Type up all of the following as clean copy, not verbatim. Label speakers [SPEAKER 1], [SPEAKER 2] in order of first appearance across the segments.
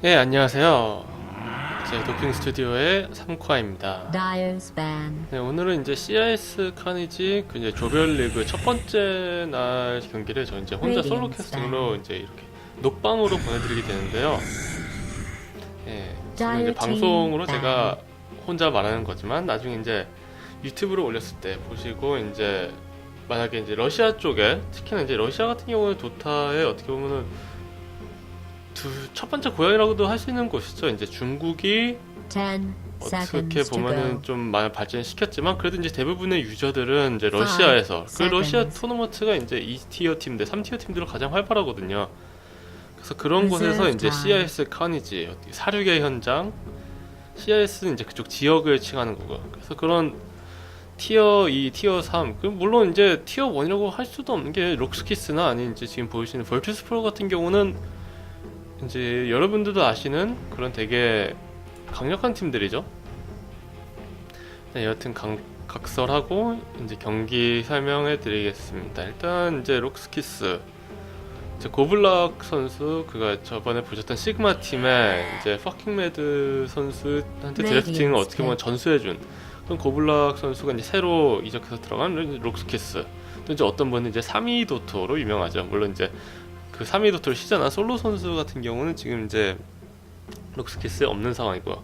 [SPEAKER 1] 네, 안녕하세요. 제 도핑 스튜디오의 삼코아입니다. 네, 오늘은 이제 CIS 카니지 그 이제 조별리그 첫 번째 날 경기를 저 이제 혼자 솔로 캐스팅으로 이제 이렇게 녹방으로 보내드리게 되는데요. 네, 지금 이제 방송으로 제가 혼자 말하는 거지만 나중에 이제 유튜브로 올렸을 때 보시고 이제 만약에 이제 러시아 쪽에 특히나 이제 러시아 같은 경우는 도타에 어떻게 보면은 첫 번째 고향이라고도 할 수 있는 곳이죠. 이제 중국이 어떻게 보면은 좀 많이 발전시켰지만 그래도 이제 대부분의 유저들은 이제 러시아에서 그 러시아 토너먼트가 이제 2티어 팀들, 3티어 팀들로 가장 활발하거든요. 그래서 그런 곳에서 이제 CIS 카니지, 사륙의 현장, CIS는 이제 그쪽 지역을 칭하는 거고. 그래서 그런 티어 2, 티어 3, 물론 이제 티어 1이라고 할 수도 없는 게 록스키스나 아니 이제 지금 보이시는 벌투스 프로 같은 경우는 이제 여러분들도 아시는 그런 되게 강력한 팀들이죠. 네, 여하튼 각설하고 이제 경기 설명해 드리겠습니다. 일단 이제 록스키스 이제 고블락 선수 그가 저번에 보셨던 시그마 팀의 이제 퍼킹 매드 선수한테 드래프팅을 어떻게 보면 전수해준 그런 고블락 선수가 이제 새로 이적해서 들어간 록스키스. 또 이제 어떤 분은 이제 3위 도토로 유명하죠. 물론 이제 그 3위 도토를 시전한 솔로 선수 같은 경우는 지금 이제 록스키스에 없는 상황이고요.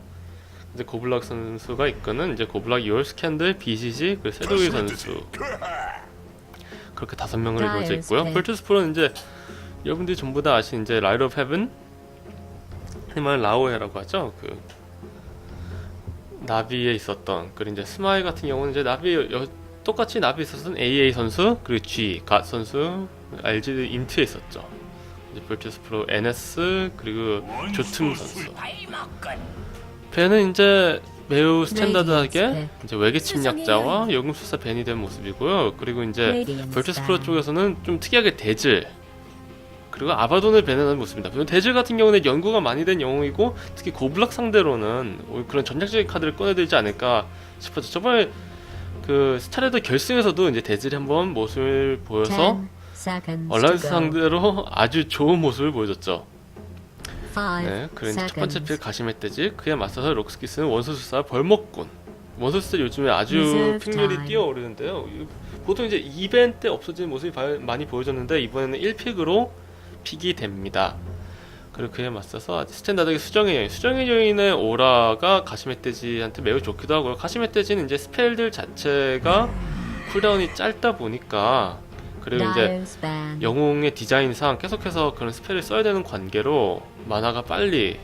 [SPEAKER 1] 이제 고블락 선수가 있거는 이제 고블락, 이올 스캔들, BCG, 그리고 세도이 선수 그렇게 5명으로 이루어져 있고요. 펄투스 프로는 이제 여러분들이 전부 다 아시는 이제 라이드 오브 헤븐, 흔히말 라오헤라고 하죠. 그 나비에 있었던 그리고 이제 스마일 같은 경우는 이제 똑같이 나비에 있었던 AA 선수 그리고 G 갓 선수, LG 인트에 있었죠. 이제 벌투스 프로 NS 그리고 조틈 선수. 벤은 이제 매우 스탠다드하게 이제 외계 침략자와 연금술사 벤이 된 모습이고요. 그리고 이제 벌투스 프로 쪽에서는 좀 특이하게 대질 그리고 아바돈을 벤하는 모습입니다. 대질 같은 경우는 연구가 많이 된 영웅이고 특히 고블락 상대로는 그런 전략적인 카드를 꺼내들지 않을까 싶었죠. 저번에 그 스타레더 결승에서도 이제 대질이 한번 모습을 보여서 얼란스 상대로 아주 좋은 모습을 보여줬죠. 네, 그리고 첫 번째 픽 가시멧 대질 그에 맞서서 록스키스는 원소술사 벌목군. 원소술사 요즘에 아주 픽률이 뛰어오르는데요. 보통 이제 이벤트 때 없어지는 모습이 많이 보여졌는데 이번에는 1픽으로 픽이 됩니다. 그리고 그에 맞서서 스탠다드하게 수정의 여인의 오라가 가시멧 대지한테 매우 좋기도 하고요. 가시멧 대지는 이제 스펠들 자체가 쿨다운이 짧다 보니까 그리고 이제 영웅의 디자인상 계속해서 그런 스펠을 써야 되는 관계로 만화가 빨리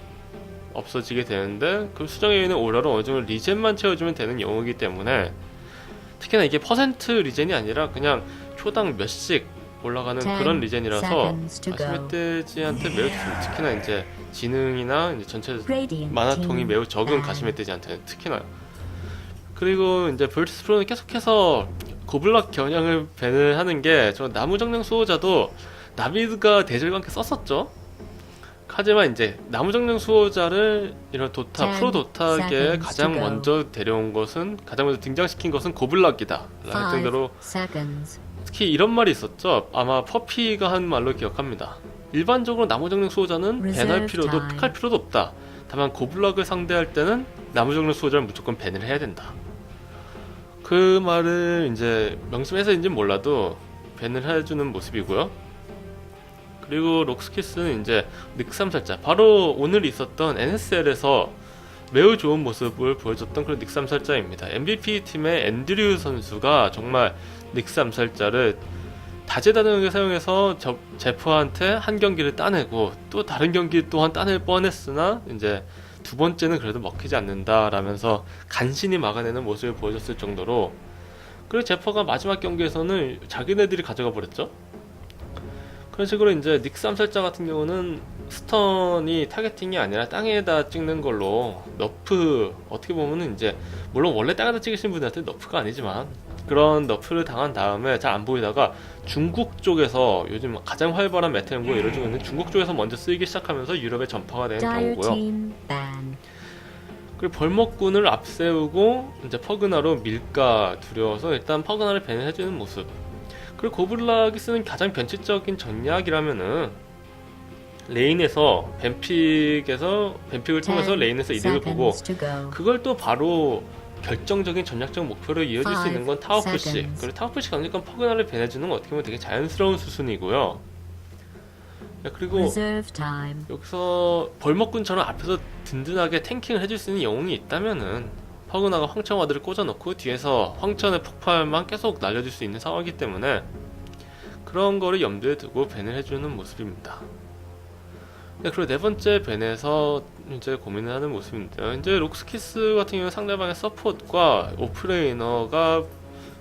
[SPEAKER 1] 없어지게 되는데 그 수정의 여인의 오라로 어느 정도 리젠만 채워주면 되는 영웅이기 때문에 특히나 이게 퍼센트 리젠이 아니라 그냥 초당 몇씩 올라가는 그런 리젠이라서 가시멧 대지한테 매우 좋습니다. 특히나 이제 지능이나 이제 전체 만화통이 매우 적은 가시멧 대지한테는 특히나. 그리고 이제 벌투스 프로는 계속해서 고블락 겨냥을 밴을 하는 게 저 나무정령 수호자도 나비드가 대질과 함께 썼었죠. 하지만 이제 나무정령 수호자를 이런 도타 프로 도타계에 가장 먼저 데려온 것은 가장 먼저 등장시킨 것은 고블락이다 라는 정도로 특히 이런 말이 있었죠. 아마 퍼피가 한 말로 기억합니다. 일반적으로 나무정령 수호자는 밴할 필요도 픽할 필요도 없다. 다만 고블락을 상대할 때는 나무정령 수호자를 무조건 밴을 해야 된다. 그 말을 이제 명심해서인지는 몰라도 밴을 해주는 모습이고요. 그리고 록스키스는 이제 닉삼살자 바로 오늘 있었던 NSL에서 매우 좋은 모습을 보여줬던 그런 닉삼살자입니다. MVP 팀의 앤드류 선수가 정말 닉삼살자를 다재다능하게 사용해서 제프한테 한 경기를 따내고 또 다른 경기 또한 따낼 뻔했으나 이제 두 번째는 그래도 먹히지 않는다라면서 간신히 막아내는 모습을 보여줬을 정도로 그리고 제퍼가 마지막 경기에서는 자기네들이 가져가 버렸죠. 그런 식으로 이제 닉삼살자 같은 경우는 스턴이 타겟팅이 아니라 땅에다 찍는 걸로 너프 어떻게 보면은 이제 물론 원래 땅에다 찍으신 분들한테 너프가 아니지만 그런 너프를 당한 다음에 잘 안 보이다가 중국 쪽에서 요즘 가장 활발한 메타 연구가 이루어지고 있는 중국 쪽에서 먼저 쓰이기 시작하면서 유럽에 전파가 되는 경우고요. 그리고 벌목군을 앞세우고 이제 퍼그나로 밀까 두려워서 일단 퍼그나를 밴을 해주는 모습. 그리고 고블락이 쓰는 가장 변칙적인 전략이라면은 레인에서 뱀픽을 통해서
[SPEAKER 2] 10
[SPEAKER 1] 레인에서 이득을 보고
[SPEAKER 2] seconds to go.
[SPEAKER 1] 그걸 또 바로 결정적인 전략적 목표로 이어질 수 있는 건 타워 푸시.
[SPEAKER 2] seconds.
[SPEAKER 1] 그리고 타워 푸시 강력한 퍼그나를 배내주는 건 어떻게 보면 되게 자연스러운 수순이고요. 그리고
[SPEAKER 2] Reserve time.
[SPEAKER 1] 여기서 벌먹군처럼 앞에서 든든하게 탱킹을 해줄 수 있는 영웅이 있다면은 퍼그나가 황천와드를 꽂아놓고 뒤에서 황천의 폭발만 계속 날려줄 수 있는 상황이기 때문에 그런 거를 염두에 두고 밴을 해주는 모습입니다. 그리고 네 번째 밴에서 이제 고민을 하는 모습인데요. 이제 록스키스 같은 경우는 상대방의 서폿과 오프레이너가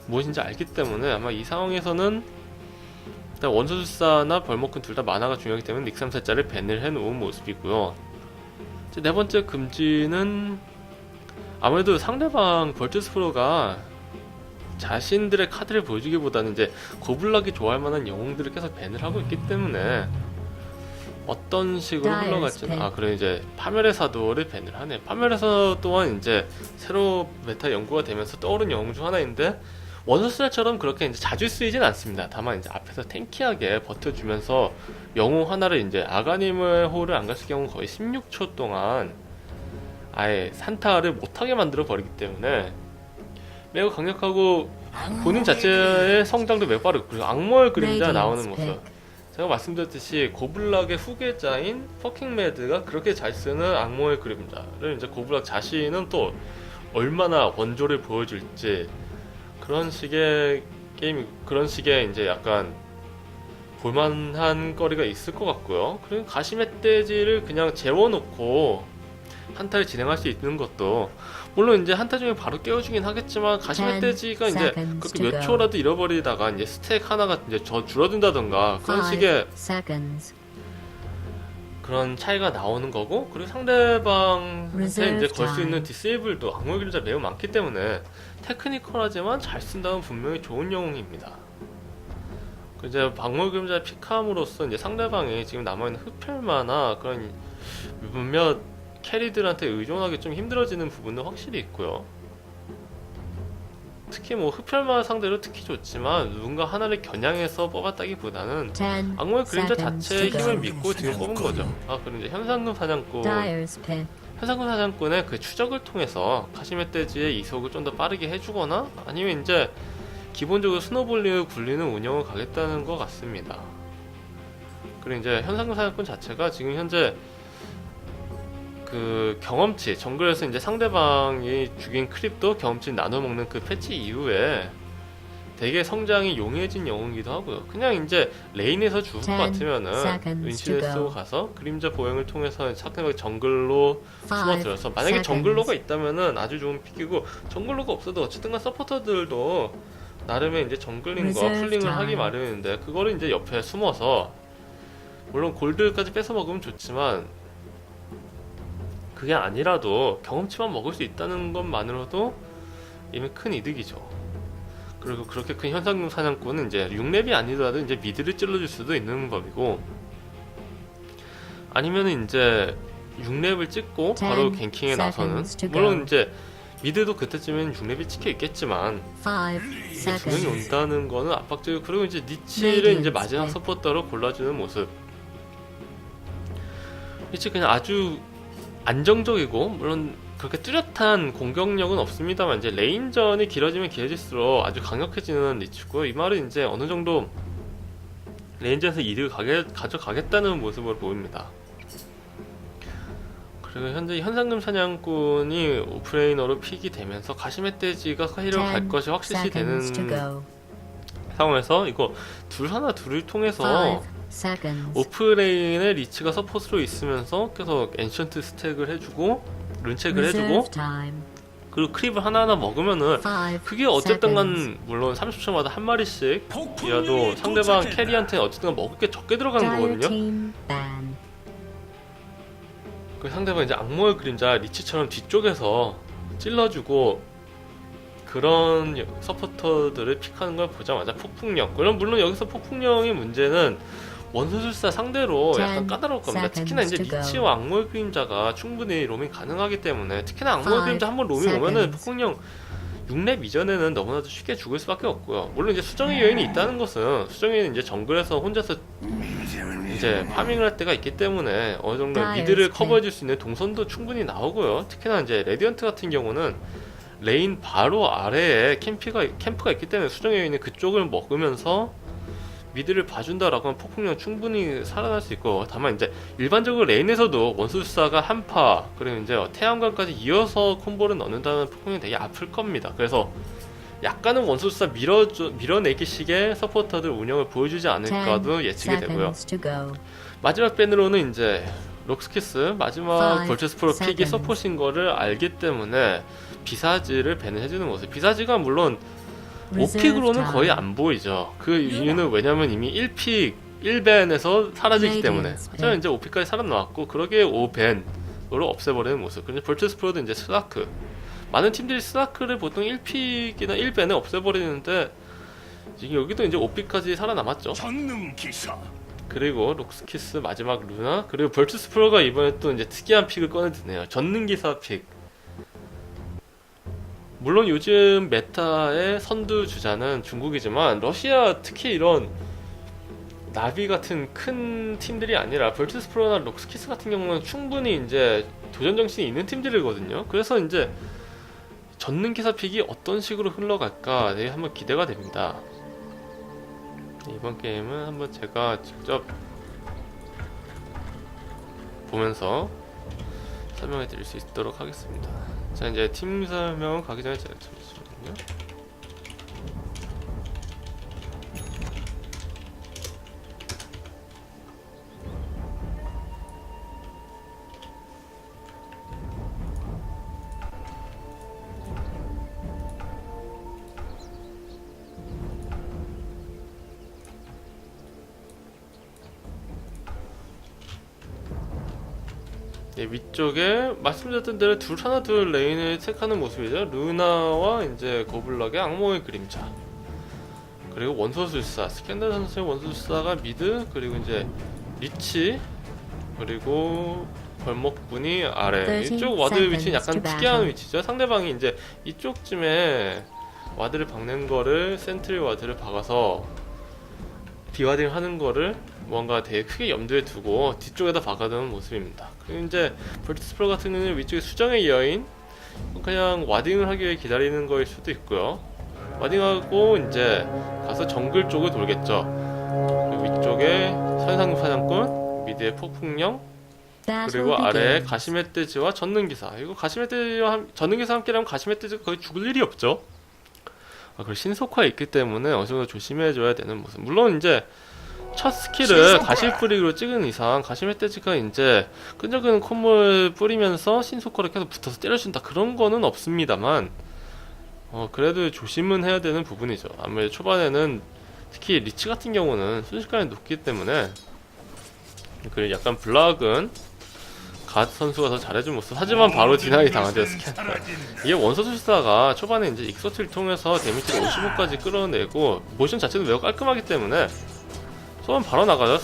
[SPEAKER 1] 무엇인지 알기 때문에 아마 이 상황에서는 일단 원소술사나 벌목군 둘 다 만화가 중요하기 때문에 닉 3세자를 밴을 해놓은 모습이고요. 이제 네 번째 금지는 아무래도 상대방 벌투스 프로가 자신들의 카드를 보여주기보다는 이제 고블락이 좋아할 만한 영웅들을 계속 밴을 하고 있기 때문에 어떤 식으로 흘러갈지는 그래 이제 파멸의 사도를 밴을 하네. 파멸의 사도 또한 이제 새로 메타 연구가 되면서 떠오른 영웅 중 하나인데 원소술사처럼 그렇게 이제 자주 쓰이진 않습니다. 다만 이제 앞에서 탱키하게 버텨주면서 영웅 하나를 이제 아가님의 호를 안 갔을 경우 거의 16초 동안 아예 산타를 못하게 만들어 버리기 때문에 매우 강력하고 본인 자체의 성장도 매우 빠르고 그리고 악몽의 그림자 나오는 모습. 제가 말씀드렸듯이 고블락의 후계자인 퍼킹 매드가 그렇게 잘 쓰는 악몽의 그림자를 이제 고블락 자신은 또 얼마나 원조를 보여줄지 그런 식의 게임, 그런 식의 이제 약간 볼만한 거리가 있을 것 같고요. 그리고 가시멧돼지를 그냥 재워놓고 한타를 진행할 수 있는 것도 물론 이제 한타 중에 바로 깨워주긴 하겠지만 가시멧돼지가 이제 그렇게 몇 초라도 잃어버리다가 이제 스택 하나가 이제 줄어든다던가 그런 식의 그런 차이가 나오는 거고 그리고 상대방한테 이제 걸 수 있는 디세이블도 악몽의 그림자 매우 많기 때문에 테크니컬하지만 잘 쓴다면 분명히 좋은 영웅입니다. 이제 악몽의 그림자를 픽함으로써 이제 상대방이 지금 남아있는 흡혈마나 그런 몇몇 캐리들한테 의존하기 좀 힘들어지는 부분도 확실히 있고요. 특히 뭐 흡혈마 상대로 특히 좋지만 누군가 하나를 겨냥해서 뽑았다기보다는 악몽의 그림자 자체의 힘을 믿고 지금 뽑은 거죠. 그리고 이제 현상금 사냥꾼의 그 추적을 통해서 가시멧돼지의 이속을 좀 더 빠르게 해주거나 아니면 이제 기본적으로 스노볼링을 굴리는 운영을 가겠다는 것 같습니다. 그리고 이제 현상금 사냥꾼 자체가 지금 현재 그 경험치 정글에서 이제 상대방이 죽인 크립도 경험치 나눠 먹는 그 패치 이후에 되게 성장이 용이해진 영웅이기도 하고요. 그냥 이제 레인에서 죽을 것 같으면은 은신을 쓰고 가서 그림자 보행을 통해서 상대방 정글로 숨어들어서 만약에 정글로가 있다면은 아주 좋은 픽이고 정글로가 없어도 어쨌든간 서포터들도 나름의 이제 정글링과 풀링을 하기 마련인데 그거를 이제 옆에 숨어서 물론 골드까지 뺏어 먹으면 좋지만 그게 아니라도 경험치만 먹을 수 있다는 것만으로도 이미 큰 이득이죠. 그리고 그렇게 큰 현상금 사냥꾼은 이제 6렙이 아니더라도 이제 미드를 찔러줄 수도 있는 법이고 아니면은 이제 6렙을 찍고 바로 갱킹에 나서는 물론 이제 미드도 그때쯤엔 6렙이 찍혀 있겠지만 분명히 온다는 거는 압박적이고 그리고 이제 니치를 이제 마지막 서포터로 골라주는 모습. 니치 그냥 아주 안정적이고 물론 그렇게 뚜렷한 공격력은 없습니다만 이제 레인전이 길어지면 길어질수록 아주 강력해지는 리치고요. 이 말은 이제 어느 정도 레인전에서 이득을 가져가겠다는 모습으로 보입니다. 그리고 현재 현상금 사냥꾼이 오프레이너로 픽이 되면서 가시멧돼지가 카히로 갈 것이 확실시 되는 상황에서 이거 둘을 통해서 오프레인의 리치가 서폿으로 있으면서 계속 엔션트 스택을 해주고 룬책을 해주고 그리고 크립을 하나하나 먹으면은 그게 어쨌든 간 물론 30초마다 한 마리씩 이라도 상대방 캐리한테 어쨌든 먹을 게 적게 들어가는 거거든요. 그 상대방 이제 악몽의 그림자 리치처럼 뒤쪽에서 찔러주고 그런 서포터들을 픽하는 걸 보자마자 폭풍령 물론 여기서 폭풍령의 문제는 원소술사 상대로 약간 까다로울 겁니다. 특히나 이제 리치와 악몽의 그림자가 충분히 로밍 가능하기 때문에 특히나 악몽의 그림자 한번 로밍 오면은 폭풍령 6렙 이전에는 너무나도 쉽게 죽을 수밖에 없고요. 물론 이제 수정의 여인이 있다는 것은 수정의 여인은 이제 정글에서 혼자서 이제 파밍을 할 때가 있기 때문에 어느 정도 미드를 커버해줄 수 있는 동선도 충분히 나오고요. 특히나 이제 레디언트 같은 경우는 레인 바로 아래에 캠프가 있기 때문에 수정의 여인이 그쪽을 먹으면서 미드를 봐준다라고 하면 폭풍령 충분히 살아날 수 있고, 다만 이제 일반적으로 레인에서도 원술사가 한파 그리고 이제 태양광까지 이어서 콤보를 넣는다는 폭풍령이 되게 아플 겁니다. 그래서 약간은 원술사 밀어내기 식의 서포터들 운영을 보여주지 않을까도 예측이 되고요. 마지막 밴으로는 이제 록스키스 마지막 볼체스 프로 픽이 서폿인 거를 알기 때문에 비사지를 밴해주는 모습. 비사지가 물론 5픽으로는 거의 안 보이죠. 그 이유는 왜냐면 이미 1픽 1밴에서 사라지기 때문에. 하지만 이제 5픽까지 살아나왔고 그러기에 5밴으로 없애버리는 모습. 그런데 볼체스 프로도 이제 스라크, 많은 팀들이 스라크를 보통 1픽이나 1밴에 없애버리는데 지금 여기도 이제 5픽까지 살아남았죠. 그리고 록스키스 마지막 루나, 그리고 볼체스 프로가 이번에 또 이제 특이한 픽을 꺼내드네요. 전능기사 픽. 물론 요즘 메타의 선두 주자는 중국이지만 러시아 특히 이런 나비 같은 큰 팀들이 아니라 볼체스 프로나 록스키스 같은 경우는 충분히 이제 도전 정신이 있는 팀들이거든요. 그래서 이제 전능기사 픽이 어떤 식으로 흘러갈까 되게 한번 기대가 됩니다. 이번 게임은 한번 제가 직접 보면서 설명해 드릴 수 있도록 하겠습니다. 자, 이제 팀 설명 가기 전에 제가 잠시만요. 네, 위쪽에 말씀드렸던 대로 하나 둘 레인을 택하는 모습이죠. 루나와 이제 고블락의 악몽의 그림자, 그리고 원소술사 스캔들 선수의 원소술사가 미드, 그리고 이제 리치, 그리고 벌목분이 아래. 이쪽 와드 위치는 약간 특이한 위치죠. 상대방이 이제 이쪽쯤에 와드를 박는 거를 센트리 와드를 박아서 디와딩 하는 거를 뭔가 되게 크게 염두에 두고 뒤쪽에다 박아두는 모습입니다. 그리고 이제 볼체스 프로 같은 경우는 위쪽에 수정의 여인, 그냥 와딩을 하기 위해 기다리는 거일 수도 있고요. 와딩하고 이제 가서 정글 쪽을 돌겠죠. 위쪽에 선상국 사냥꾼, 미드의 폭풍령, 그리고 아래에 가시멧돼지와 전능기사. 이거 가시멧돼지와 전능기사 함께라면 가시멧돼지가 거의 죽을 일이 없죠. 그리고 신속화에 있기 때문에 어느 정도 조심해줘야 되는 모습. 물론 이제 첫 스킬을 가시프릭으로 찍은 이상 가시멧돼지가 이제 끈적이는 콤보를 뿌리면서 신속화를 계속 붙어서 때려준다 그런 거는 없습니다만 그래도 조심은 해야 되는 부분이죠. 아무래도 초반에는 특히 리치 같은 경우는 순식간에 높기 때문에. 그리고 약간 블락은 갓 선수가 더 잘해준 모습. 하지만 바로 디나이 당하죠. 스캔. 이게 원소술사가 초반에 이제 익서트를 통해서 데미지를 55까지 끌어내고 모션 자체도 매우 깔끔하기 때문에 쏘면 바로 나가죠.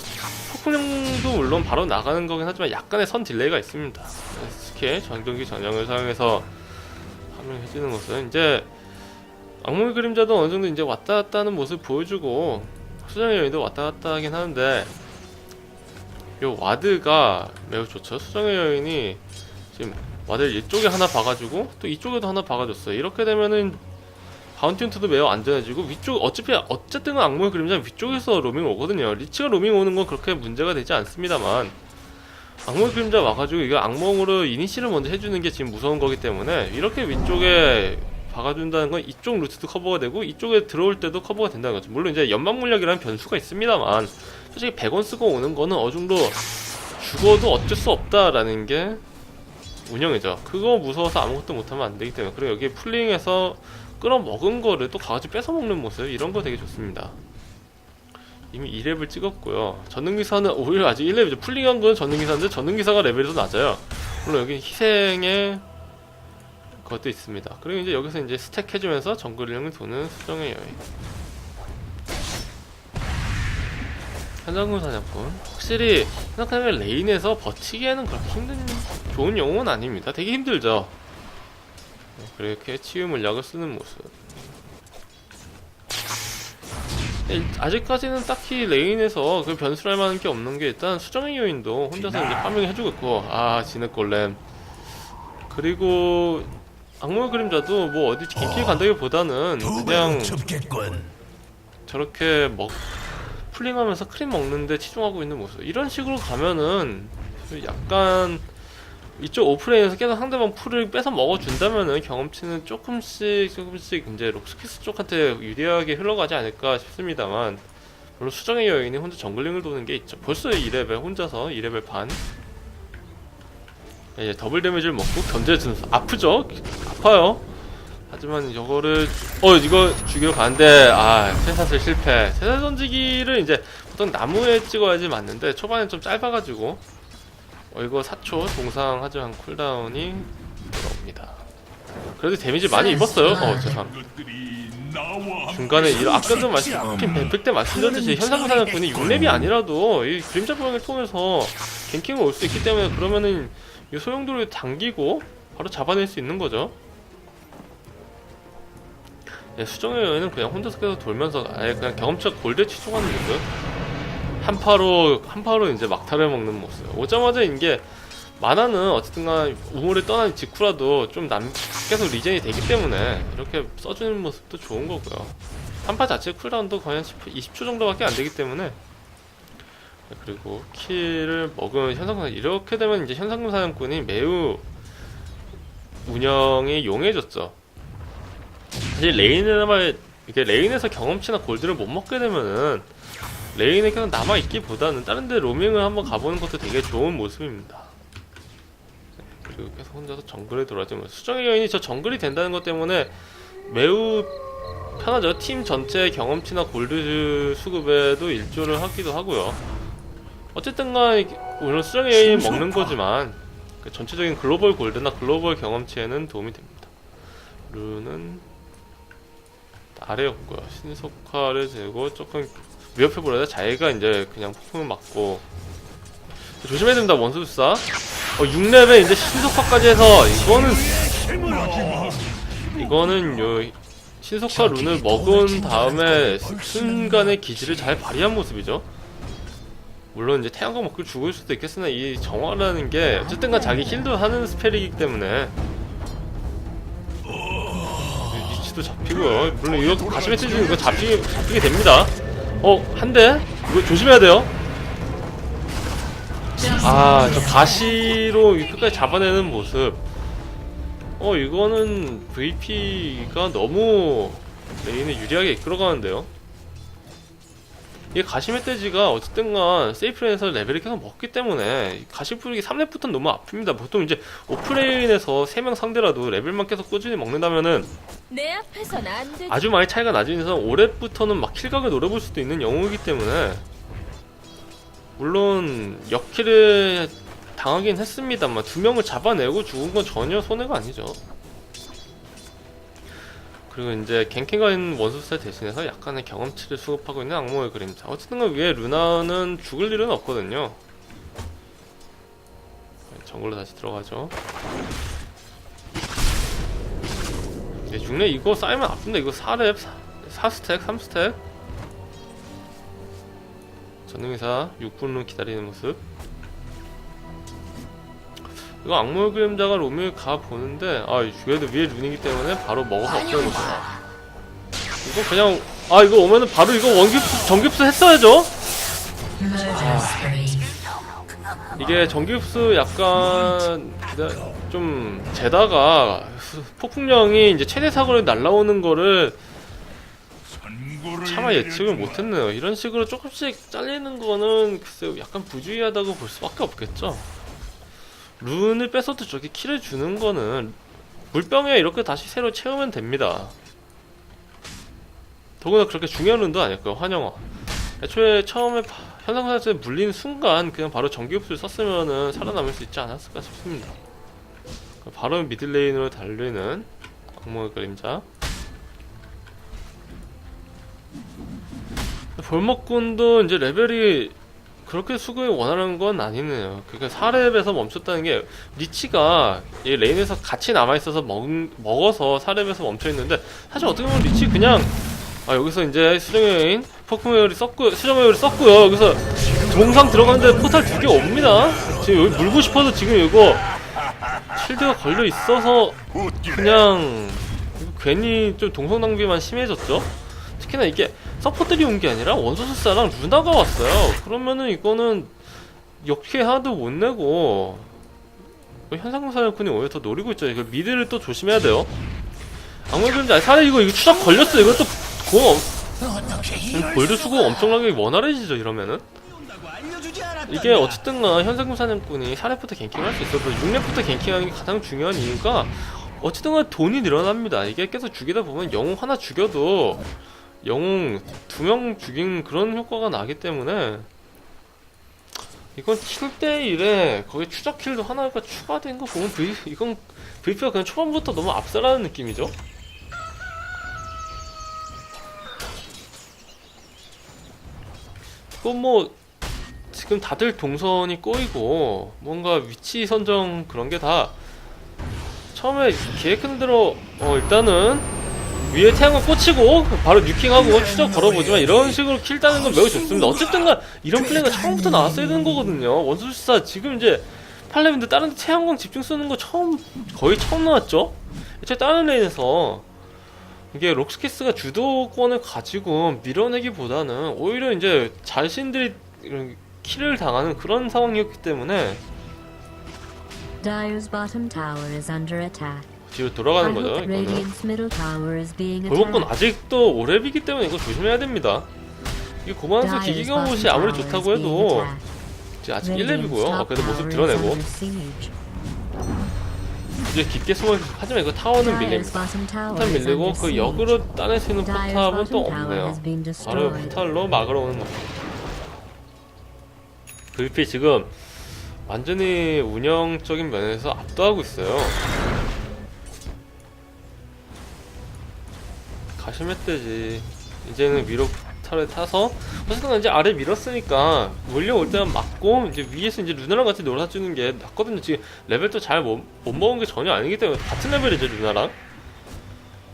[SPEAKER 1] 폭풍령도 물론 바로 나가는 거긴 하지만 약간의 선 딜레이가 있습니다. 스킬 전경기 전형을 사용해서 파밍해주는 모습. 이제 악몽의 그림자도 어느 정도 이제 왔다 갔다 하는 모습 보여주고 수정의 여인도 왔다 갔다 하긴 하는데 요 와드가 매우 좋죠. 수정의 여인이 지금 와드를 이쪽에 하나 박아주고 또 이쪽에도 하나 박아줬어요. 이렇게 되면은 바운티 헌트도 매우 안전해지고 위쪽 어쨌든 악몽의 그림자는 위쪽에서 로밍 오거든요. 리치가 로밍 오는 건 그렇게 문제가 되지 않습니다만 악몽의 그림자 와가지고 이거 악몽으로 이니시를 먼저 해주는 게 지금 무서운 거기 때문에 이렇게 위쪽에 박아준다는 건 이쪽 루트도 커버가 되고 이쪽에 들어올 때도 커버가 된다는 거죠. 물론 이제 연막 물약이라는 변수가 있습니다만 솔직히 100원 쓰고 오는 거는 어느 정도 죽어도 어쩔 수 없다라는 게 운영이죠. 그거 무서워서 아무것도 못하면 안 되기 때문에. 그리고 여기 풀링해서 끌어먹은 거를 또 가가지고 뺏어먹는 모습, 이런 거 되게 좋습니다. 이미 2렙을 찍었고요. 전능기사는 오히려 아직 1렙이죠. 풀링한 건 전능기사인데 전능기사가 레벨이 더 낮아요. 물론 여기 희생의 것도 있습니다. 그리고 이제 여기서 이제 스택 해주면서 정글링을 도는 수정의 여인. 현장군 사냥꾼. 확실히 생각하면 레인에서 버티기에는 그렇게 좋은 영웅은 아닙니다. 되게 힘들죠. 그렇게 치유 물약을 쓰는 모습. 아직까지는 딱히 레인에서 그 변수를 할 만한 게 없는 게, 일단 수정의 요인도 혼자서 이제 파밍 해주고 있고, 진흙 골렘. 그리고 악몽의 그림자도 뭐 어디 긴길 간다기보다는 그냥 저렇게 풀링하면서 크림 먹는데 치중하고 있는 모습. 이런 식으로 가면은 약간 이쪽 오프레인에서 계속 상대방 풀을 뺏어 먹어준다면은 경험치는 조금씩 이제 록스키스 쪽한테 유리하게 흘러가지 않을까 싶습니다만, 물론 수정의 여인이 혼자 정글링을 도는 게 있죠. 벌써 2레벨 혼자서 2레벨 반. 이제 더블 데미지를 먹고 견제해주는, 아프죠? 아파요. 하지만 이거를 이거 죽이러 가는데 쇠사슬 실패. 쇠사슬 던지기를 이제 보통 나무에 찍어야지 맞는데 초반에 좀 짧아가지고 이거 4초 동상하지만 쿨다운이 들어옵니다. 그래도 데미지 많이 입었어요. 죄송합니다. 중간에 아까도 뱀픽 때 말씀드렸듯이 현상사냥꾼이 6렙이 아니라도 이 그림자 보행을 통해서 갱킹을 올 수 있기 때문에, 그러면은 이 소용돌이를 당기고 바로 잡아낼 수 있는 거죠. 수정의 여인은 그냥 혼자서 계속 돌면서 아예 그냥 경험치가 골드에 치중하는 모습. 한파로 이제 막타를 먹는 모습. 오자마자 이게 만화는 어쨌든간 우물을 떠난 직후라도 좀 계속 리젠이 되기 때문에 이렇게 써주는 모습도 좋은 거고요. 한파 자체 쿨다운도 거의 한 20초 정도밖에 안 되기 때문에. 그리고 키를 먹은 현상금, 이렇게 되면 이제 현상금 사냥꾼이 매우 운영이 용해졌죠. 사실 레인에서 경험치나 골드를 못 먹게 되면은 레인에 계속 남아있기보다는 다른데 로밍을 한번 가보는 것도 되게 좋은 모습입니다. 그리고 계속 혼자서 정글에 돌아다니면, 수정의 여인이 저 정글이 된다는 것 때문에 매우 편하죠. 팀 전체의 경험치나 골드 수급에도 일조를 하기도 하고요. 어쨌든 간 물론 수정의 여인이 먹는 거지만 그 전체적인 글로벌 골드나 글로벌 경험치에는 도움이 됩니다. 룬은 아래였고요. 신속화를 재고 조금 위협해보려다 자기가 이제 그냥 폭풍을 맞고, 조심해야 됩니다. 원수술사 6렙에 이제 신속화까지 해서 이거는 요 신속화 룬을 먹은 다음에 순간의 기질을 잘 발휘한 모습이죠. 물론 이제 태양광 먹고 죽을 수도 있겠으나 이 정화라는 게 어쨌든간 자기 힐도 하는 스펠이기 때문에 위치도 잡히고요. 물론 이거 가시메 트리는 이거 잡히게 됩니다. 한 대? 이거 조심해야 돼요. 저 가시로 끝까지 잡아내는 모습. 이거는 VP가 너무 레인을 유리하게 이끌어가는데요. 이게 가시멧돼지가 어쨌든간 세이프레인에서 레벨을 계속 먹기 때문에 가시 뿌리기 3렙부터는 너무 아픕니다. 보통 이제 오프레인에서 3명 상대라도 레벨만 계속 꾸준히 먹는다면은
[SPEAKER 2] 내 앞에선 안 되지.
[SPEAKER 1] 아주 많이 차이가 나진 이상 5렙부터는 막 킬각을 노려볼 수도 있는 영웅이기 때문에, 물론 역킬을 당하긴 했습니다만 2명을 잡아내고 죽은 건 전혀 손해가 아니죠. 그리고 이제 갱킹가인 원수세 대신해서 약간의 경험치를 수급하고 있는 악몽의 그림자. 어쨌든 위에 루나는 죽을 일은 없거든요. 정글로 다시 들어가죠. 6렙 이거 쌓이면 아픈데, 이거 4렙 4스택 3스택 전능의사 6분로 기다리는 모습. 이거 악몽의 그림자가 로밍을 가보는데 그래도 위에 룬이기 때문에 바로 먹어서 없애는 거죠. 이거 그냥 이거 오면은 바로 이거 전기흡수 했어야죠. 이게 전기흡수 약간 좀 재다가 폭풍령이 이제 최대 사거리 날라오는 거를 차마 예측을 못했네요. 이런 식으로 조금씩 잘리는 거는 글쎄요, 약간 부주의하다고 볼 수밖에 없겠죠. 룬을 뺏어도 저렇게 킬을 주는 거는 물병에 이렇게 다시 새로 채우면 됩니다. 더구나 그렇게 중요한 룬도 아닐까요, 환영화. 애초에 처음에 현상사에서 물린 순간 그냥 바로 전기흡수를 썼으면은 살아남을 수 있지 않았을까 싶습니다. 바로 미들레인으로 달리는 악몽의 그림자. 볼먹군도 이제 레벨이 그렇게 수급이 원하는 건 아니네요. 그러니까 4렙에서 멈췄다는 게 리치가 이 레인에서 같이 남아있어서 먹어서 4렙에서 멈춰있는데 사실 어떻게 보면 리치 그냥 여기서 이제 수정여인 포크웨어를 썼고 수정여인을 썼고요. 여기서 동상 들어가는데 포탈 2개 옵니다. 지금 여기 물고 싶어도 지금 이거 실드가 걸려 있어서 그냥 괜히 좀 동성 낭비만 심해졌죠. 특히나 이게 서포들이 온 게 아니라 원소술사랑 루나가 왔어요. 그러면은 이거는 역해 하나도 못 내고 현상사냥꾼이 오히려 더 노리고 있죠. 이거 미드를 또 조심해야 돼요. 아무래도 사례 이거 추적 걸렸어. 이것도 골드 수고 엄청나게 원활해지죠. 이러면은 이게 어쨌든간 현상금 사냥꾼이 4렙부터 갱킹을 할 수 있어. 6렙부터 갱킹하는 게 가장 중요한 이유가 어쨌든간 돈이 늘어납니다. 이게 계속 죽이다 보면 영웅 하나 죽여도 영웅 2명 죽인 그런 효과가 나기 때문에 이건 7대1에 거기 추적킬도 하나가 추가된 거 보면 이건 VP가 그냥 초반부터 너무 앞서라는 느낌이죠. 그건 뭐 지금 다들 동선이 꼬이고 뭔가 위치 선정 그런 게 다 처음에 계획한 대로 일단은 위에 태양광 꽂히고 바로 뉴킹하고 추적 걸어보지만 이런 식으로 킬 따는 건 매우 좋습니다. 어쨌든간 이런 플레이가 처음부터 나왔어야 되는 거거든요. 원소술사 지금 이제 8렙인데 다른 데 태양광 집중 쓰는 거 거의 처음 나왔죠? 애초에 다른 레인에서 이게 록스키스가 주도권을 가지고 밀어내기보다는 오히려 이제 자신들이 이런 킬을 당하는 그런 상황이었기 때문에
[SPEAKER 3] Dire's bottom tower is under attack.
[SPEAKER 1] 뒤로 돌아가는 거죠. 이거는
[SPEAKER 3] Radiant's middle tower is being
[SPEAKER 1] 골목권
[SPEAKER 3] attacked.
[SPEAKER 1] 아직도 오랩이기 때문에 이거 조심해야 됩니다. 이게 고만수 기기경봇이 아무리 좋다고 해도 이제 아직 1렙이고요. 그래도 모습 드러내고 이제 깊게 숨어 하지만 이거 타워는 밀립니다. 포탈 밀리고 그 역으로 따낼 수 있는 포탑은 또 없네요. 바로 포탈로 막으러 오는 겁니다. VP 지금 완전히 운영적인 면에서 압도하고 있어요. 가시멧돼지 이제는 위로 포탈을 타서 어쨌든 이제 아래 밀었으니까 몰려올 때만 맞고 이제 위에서 이제 루나랑 같이 놀아주는 게 낫거든요. 지금 레벨도 잘 못 먹은 게 전혀 아니기 때문에 같은 레벨이죠. 루나랑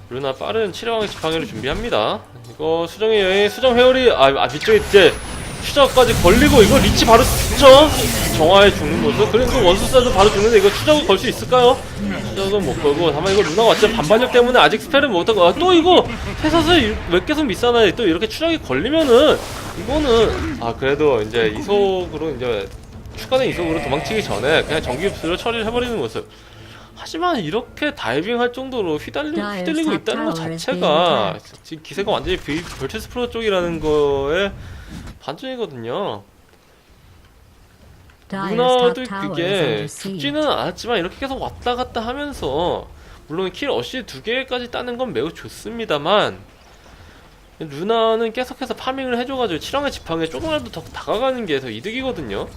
[SPEAKER 1] 루나 빠른 치료왕의 지팡이를 준비합니다. 이거 수정의 여행 수정 회오리 밑쪽에 이제 추적까지 걸리고 이거 리치 바로 죽죠? 정화에 죽는 모습. 그래서 원수사도 바로 죽는데 이거 추적을 걸 수 있을까요? 추적은 못 걸고 다만 이거 루나가 어차피 반반력 때문에 아직 스펠은 못하고 또 이거 회사설 몇 개선 비싸나요? 또 이렇게 추적이 걸리면은 이거는 그래도 이제 이속으로 이제 추가된 이속으로 도망치기 전에 그냥 전기흡수로 처리를 해버리는 모습. 하지만 이렇게 다이빙 할 정도로 휘둘리고 있다는 것 자체가 지금 기세가 완전히 벌처스 프로 쪽이라는 거에 반전이거든요. 루나도 그게 죽지는 않았지만 이렇게 계속 왔다 갔다 하면서 물론 킬 어시 2개까지 따는 건 매우 좋습니다만 루나는 계속해서 파밍을 해줘가지고 7왕의 지팡이에 조금이라도 더 다가가는 게 더 이득이거든요.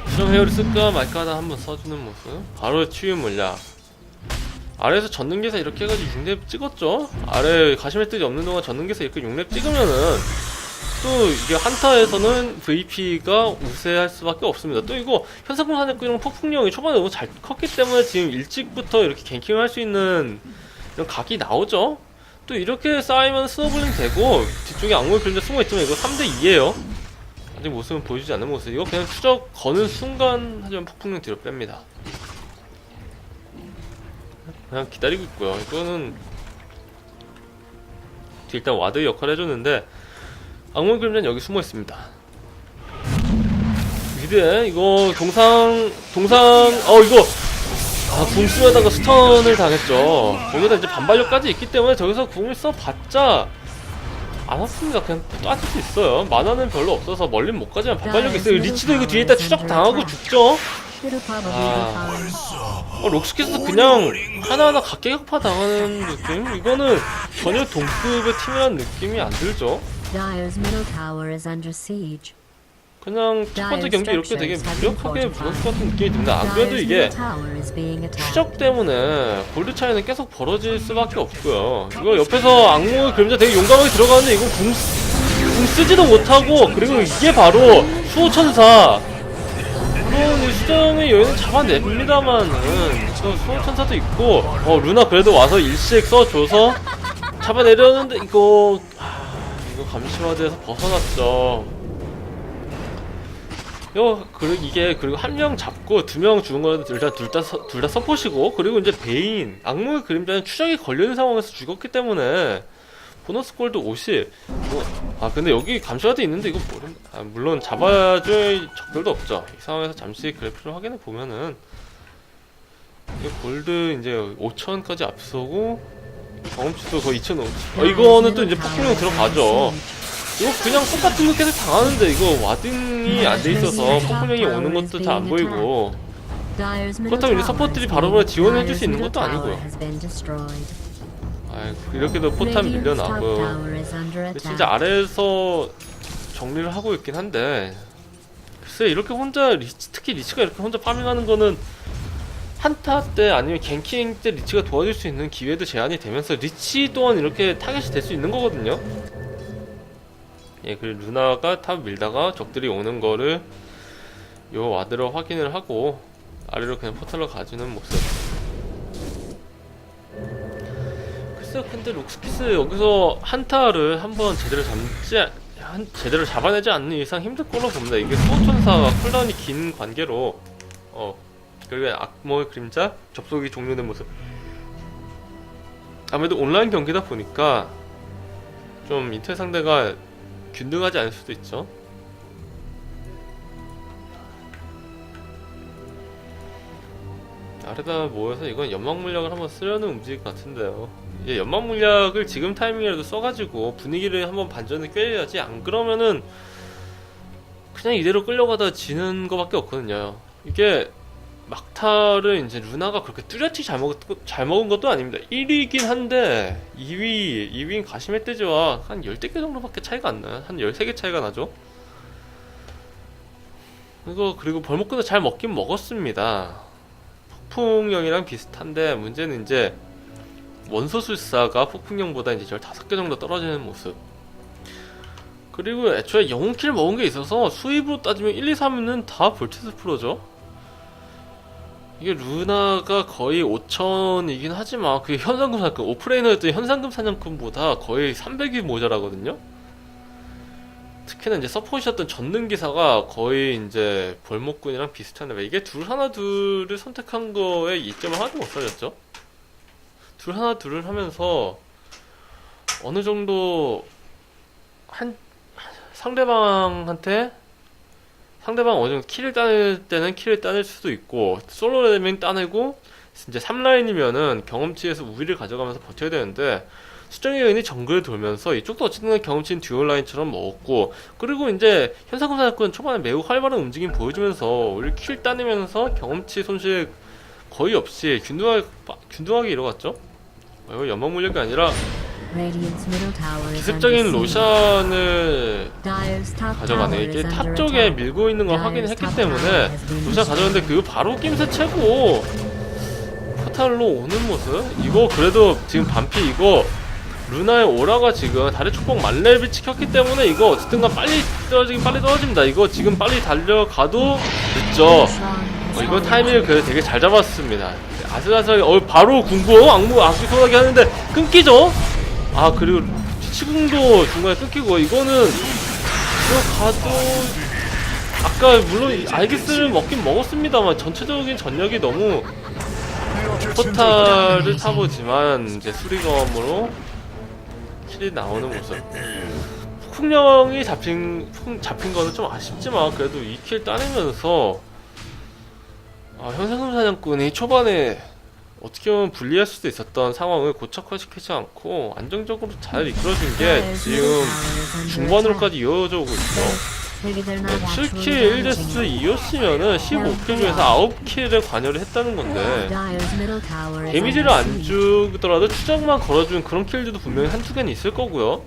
[SPEAKER 1] 수정 헤어를 쓸까 말까 하다 한번 써주는 모습. 바로 치유 물약. 아래에서 전능계사 이렇게 해가지고 6렙 찍었죠? 아래 가시멧들이 없는 동안 전능계사 이렇게 6렙 찍으면은 또 이게 한타에서는 VP가 우세할 수밖에 없습니다. 또 이거 현상금 사냥꾼이랑 폭풍령이 초반에 너무 잘 컸기 때문에 지금 일찍부터 이렇게 갱킹을 할 수 있는 이런 각이 나오죠? 또 이렇게 쌓이면 스노블링 되고 뒤쪽에 악몽의 그림자 숨어있지만 이거 3대2에요 아직 모습은 보여주지 않는 모습. 이거 그냥 추적 거는 순간 하지만 폭풍령 뒤로 뺍니다. 그냥 기다리고 있고요. 이거는 일단 와드 역할을 해줬는데 악몽의 그림자는 여기 숨어있습니다. 미드에 이거 동상 이거 궁 쓰려다가 스턴을 당했죠. 여기다 이제 반발력까지 있기 때문에 저기서 궁을 써봤자 안 왔습니다. 그냥 따질 수 있어요. 만화는 별로 없어서 멀린 못 가지만 반발력이 있어요. 리치도 이거 뒤에 있다 추적 당하고 죽죠. 록스키스도 그냥 하나하나 각계격파 당하는 느낌? 이거는 전혀 동급의 팀이라는 느낌이 안 들죠. 그냥 첫 번째 경기 이렇게 되게 무력하게 무너질 것 같은 느낌이 듭니다. 안 그래도 이게 추적 때문에 골드 차이는 계속 벌어질 수밖에 없고요. 이거 옆에서 악몽의 그림자 되게 용감하게 들어가는데 이거 궁 궁 쓰지도 못하고, 그리고 이게 바로 수호천사. 물론 이 수정의 여인은 잡아냅니다만은 또 수호천사도 있고, 루나 그래도 와서 일식 써줘서 잡아내려는데 이거 감시화돼서 벗어났죠. 그리고 한 명 잡고 2명 죽은 거는 둘 다 서포시고, 그리고 이제 베인, 악몽의 그림자는 추적이 걸리는 상황에서 죽었기 때문에 보너스 골드 50. 근데 여기 감시화도 있는데 이거 물론 잡아줄 적들도 없죠. 이 상황에서 잠시 그래프를 확인해 보면은 이 골드 이제 5,000까지 앞서고 경험치도 거의 2,000. 이거는 또 이제 폭풍령 들어가죠. 이거 그냥 똑같은 거 계속 당하는데 이거 와딩이 안 돼 있어서 폭풍령이 오는 것도 잘 안 보이고,
[SPEAKER 3] 그렇다고 이제 서포트들이 바로바로 지원을 해줄 수 있는 것도 아니고요.
[SPEAKER 1] 이렇게도 포탄 밀려나고. 근데 진짜 아래에서 정리를 하고 있긴 한데, 글쎄 이렇게 혼자 특히 리치가 이렇게 혼자 파밍하는 거는 한타 때 아니면 갱킹 때 리치가 도와줄 수 있는 기회도 제한이 되면서 리치 또한 이렇게 타겟이 될 수 있는 거거든요. 그리고 루나가 탑 밀다가 적들이 오는 거를 요 와드로 확인을 하고 아래로 그냥 포탈로 가주는 모습. 글쎄요, 근데 록스키스 여기서 한타를 한번 제대로 잡아내지 않는 이상 힘들 걸로 봅니다. 이게 수호천사와 쿨다운이 긴 관계로 그리고 악몽의 그림자 접속이 종료된 모습. 아무래도 온라인 경기다 보니까 좀 인터넷 상대가 균등하지 않을 수도 있죠. 아래다 모여서 이건 연막 물약을 한번 쓰려는 움직임 같은데요. 연막 물약을 지금 타이밍이라도 써가지고 분위기를 한번 반전을 꾀려야지, 안 그러면은 그냥 이대로 끌려가다 지는 거밖에 없거든요. 이게 막타를 이제 루나가 그렇게 뚜렷이 잘 먹은 것도 아닙니다. 1위이긴 한데 2위인 가시멧 돼지와 한 10개 정도밖에 차이가 안 나요. 한 13개 차이가 나죠. 그리고 벌목근도 잘 먹긴 먹었습니다. 폭풍령이랑 비슷한데 문제는 이제 원소술사가 폭풍령보다 이제 15개 정도 떨어지는 모습. 그리고 애초에 영웅킬 먹은 게 있어서 수입으로 따지면 1, 2, 3은 다 볼티스 프로죠. 이게 루나가 거의 5,000이긴 하지만 그게 현상금 사냥꾼, 오프레이너였던 현상금 사냥꾼보다 거의 300이 모자라거든요. 특히나 이제 서포트였던 전능기사가 거의 이제 벌목꾼이랑 비슷한데, 이게 둘을 선택한 거에 이점을 하나도 못 살렸죠. 둘을 하면서 어느 정도 상대방한테 어느 정도 킬을 따낼 때는 킬을 따낼 수도 있고, 솔로 레벨링 따내고 이제 3라인이면은 경험치에서 우위를 가져가면서 버텨야 되는데, 수정의 여인이 정글을 돌면서 이쪽도 어쨌든 경험치는 듀얼 라인처럼 먹었고, 그리고 이제 현상금 사냥꾼은 초반에 매우 활발한 움직임 보여주면서 우리 킬 따내면서 경험치 손실 거의 없이 균등하게 이뤄갔죠. 이거 연막 물력이 아니라 기습적인 로션을 가져가네. 이게 탑 쪽에 밀고 있는 걸 확인했기 때문에 로션 가져갔는데 그거 바로 낌새 채고 포탈로 오는 모습. 이거 그래도 지금 반피 이거 루나의 오라가 지금 다리 축복 만렙이 찍혔기 때문에 이거 어쨌든간 빨리 떨어집니다. 이거 지금 빨리 달려가도 늦죠. 이거 타이밍을 그래도 되게 잘 잡았습니다. 아슬아슬하게 바로 궁구 악기 소나게 하는데 끊기죠. 그리고 뒤치궁도 중간에 끊기고, 이거는 들어가도 아까 물론 알기스를 먹긴 먹었습니다만 전체적인 전력이 너무 포탈을 타보지만 이제 수리검으로 킬이 나오는 모습. 폭풍령이 잡힌 거는 좀 아쉽지만 그래도 2킬 따내면서 현상금 사냥꾼이 초반에 어떻게 보면 불리할 수도 있었던 상황을 고착화시키지 않고 안정적으로 잘 이끌어준 게 지금 중반으로까지 이어져 오고 있죠. 7킬 1데스 2였으면은 15킬 중에서 9킬에 관여를 했다는 건데, 데미지를 안 주더라도 추적만 걸어준 그런 킬들도 분명히 한두 개는 있을 거고요.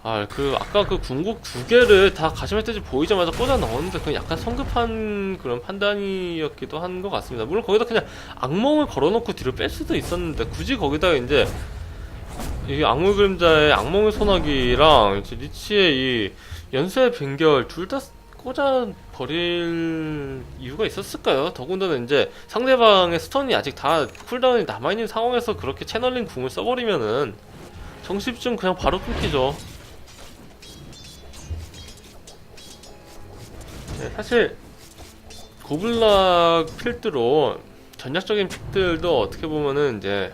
[SPEAKER 1] 아까 그 궁극 2개를 다 가시멧 돼지 보이자마자 꽂아 넣었는데 그건 약간 성급한 그런 판단이었기도 한 것 같습니다. 물론 거기다 그냥 악몽을 걸어놓고 뒤로 뺄 수도 있었는데 굳이 거기다가 이제 이 악몽의 그림자의 악몽의 소나기랑 이제 리치의 이 연쇄 변결 둘 다 꽂아 버릴 이유가 있었을까요? 더군다나 이제 상대방의 스턴이 아직 다 쿨다운이 남아있는 상황에서 그렇게 채널링 궁을 써버리면은 정신집중 그냥 바로 끊기죠. 네, 사실 고블락 필드로 전략적인 픽들도 어떻게 보면은 이제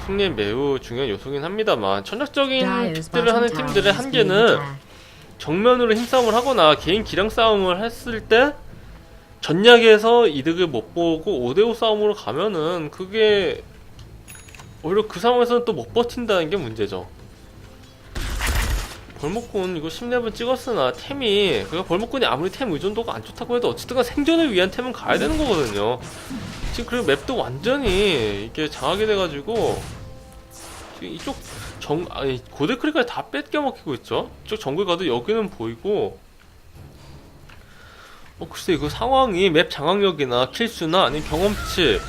[SPEAKER 1] 승리에 매우 중요한 요소긴 합니다만, 전략적인 픽들을 하는 팀들의 한계는 정면으로 힘싸움을 하거나 개인 기량 싸움을 했을 때 전략에서 이득을 못 보고 5대5 싸움으로 가면은 그게 오히려 그 상황에서는 또 못 버틴다는 게 문제죠. 벌목꾼 이거 10렙은 찍었으나 템이, 그러니까 벌목꾼이 아무리 템 의존도가 안 좋다고 해도 어쨌든 생존을 위한 템은 가야 되는 거거든요. 지금 그리고 맵도 완전히 이게 장하게 돼가지고 지금 이쪽 고데크리까지 다 뺏겨 먹히고 있죠. 이쪽 정글 가도 여기는 보이고, 글쎄 이거 상황이 맵 장악력이나 킬수나 아니면 경험치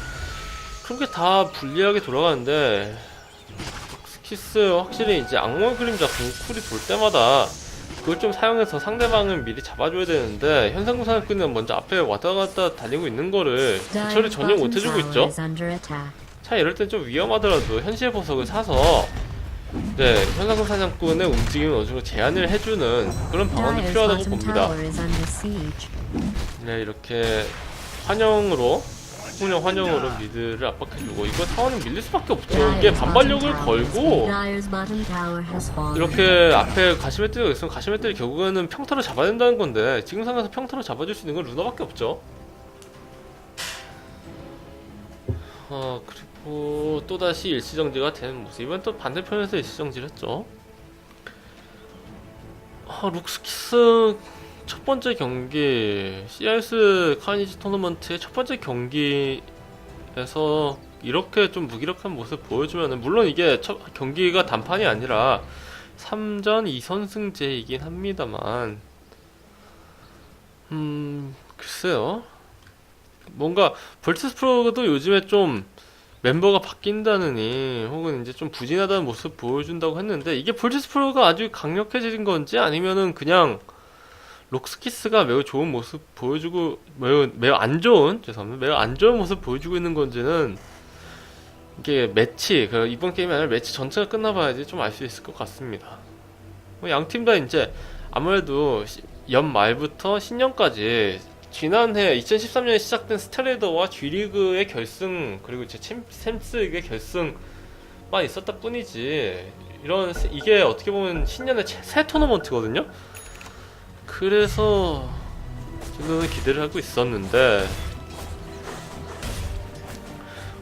[SPEAKER 1] 그런 게 다 불리하게 돌아가는데, 스키스 확실히 이제 악몽의 그림자 궁쿨이 돌 때마다 그걸 좀 사용해서 상대방을 미리 잡아줘야 되는데, 현상금사냥꾼은 먼저 앞에 왔다 갔다 달리고 있는 거를 처리 전혀 못 해주고 있죠. 차 이럴 땐 좀 위험하더라도 현실의 보석을 사서 네, 현상금사냥꾼의 움직임을 어느 정도 제한을 해주는 그런 방안도 필요하다고 봅니다. 네, 이렇게 환영으로 미드를 압박해주고, 이거 타워는 밀릴 수밖에 없죠. 이게 반발력을 걸고 이렇게 앞에 가시멧들이가 있으면 가시멧들이 결국에는 평타로 잡아야 된다는 건데, 지금 상황에서 평타로 잡아줄 수 있는 건 루나밖에 없죠. 그리고 또다시 일시정지가 되는 모습. 이번 또 반대편에서 일시정지를 했죠. 룩스키스 첫 번째 경기, CRS 카니지 토너먼트의 첫 번째 경기에서 이렇게 좀 무기력한 모습 보여주면은, 물론 이게 첫 경기가 단판이 아니라 3전 2선승제이긴 합니다만, 글쎄요. 뭔가 벌티스 프로도 요즘에 좀 멤버가 바뀐다느니 혹은 이제 좀 부진하다는 모습 보여준다고 했는데, 이게 벌티스 프로가 아주 강력해진 건지 아니면은 그냥 록스키스가 매우 좋은 모습 보여주고 매우 안 좋은 모습 보여주고 있는 건지는 이게 매치, 이번 게임이 아니라 매치 전체가 끝나봐야지 좀 알 수 있을 것 같습니다. 양 팀 다 이제 아무래도 연말부터 신년까지 지난해 2013년에 시작된 스타레더와 G리그의 결승, 그리고 이제 챔스리그의 결승만 있었다 뿐이지, 이게 어떻게 보면 신년의 새 토너먼트거든요. 그래서 지금은 기대를 하고 있었는데,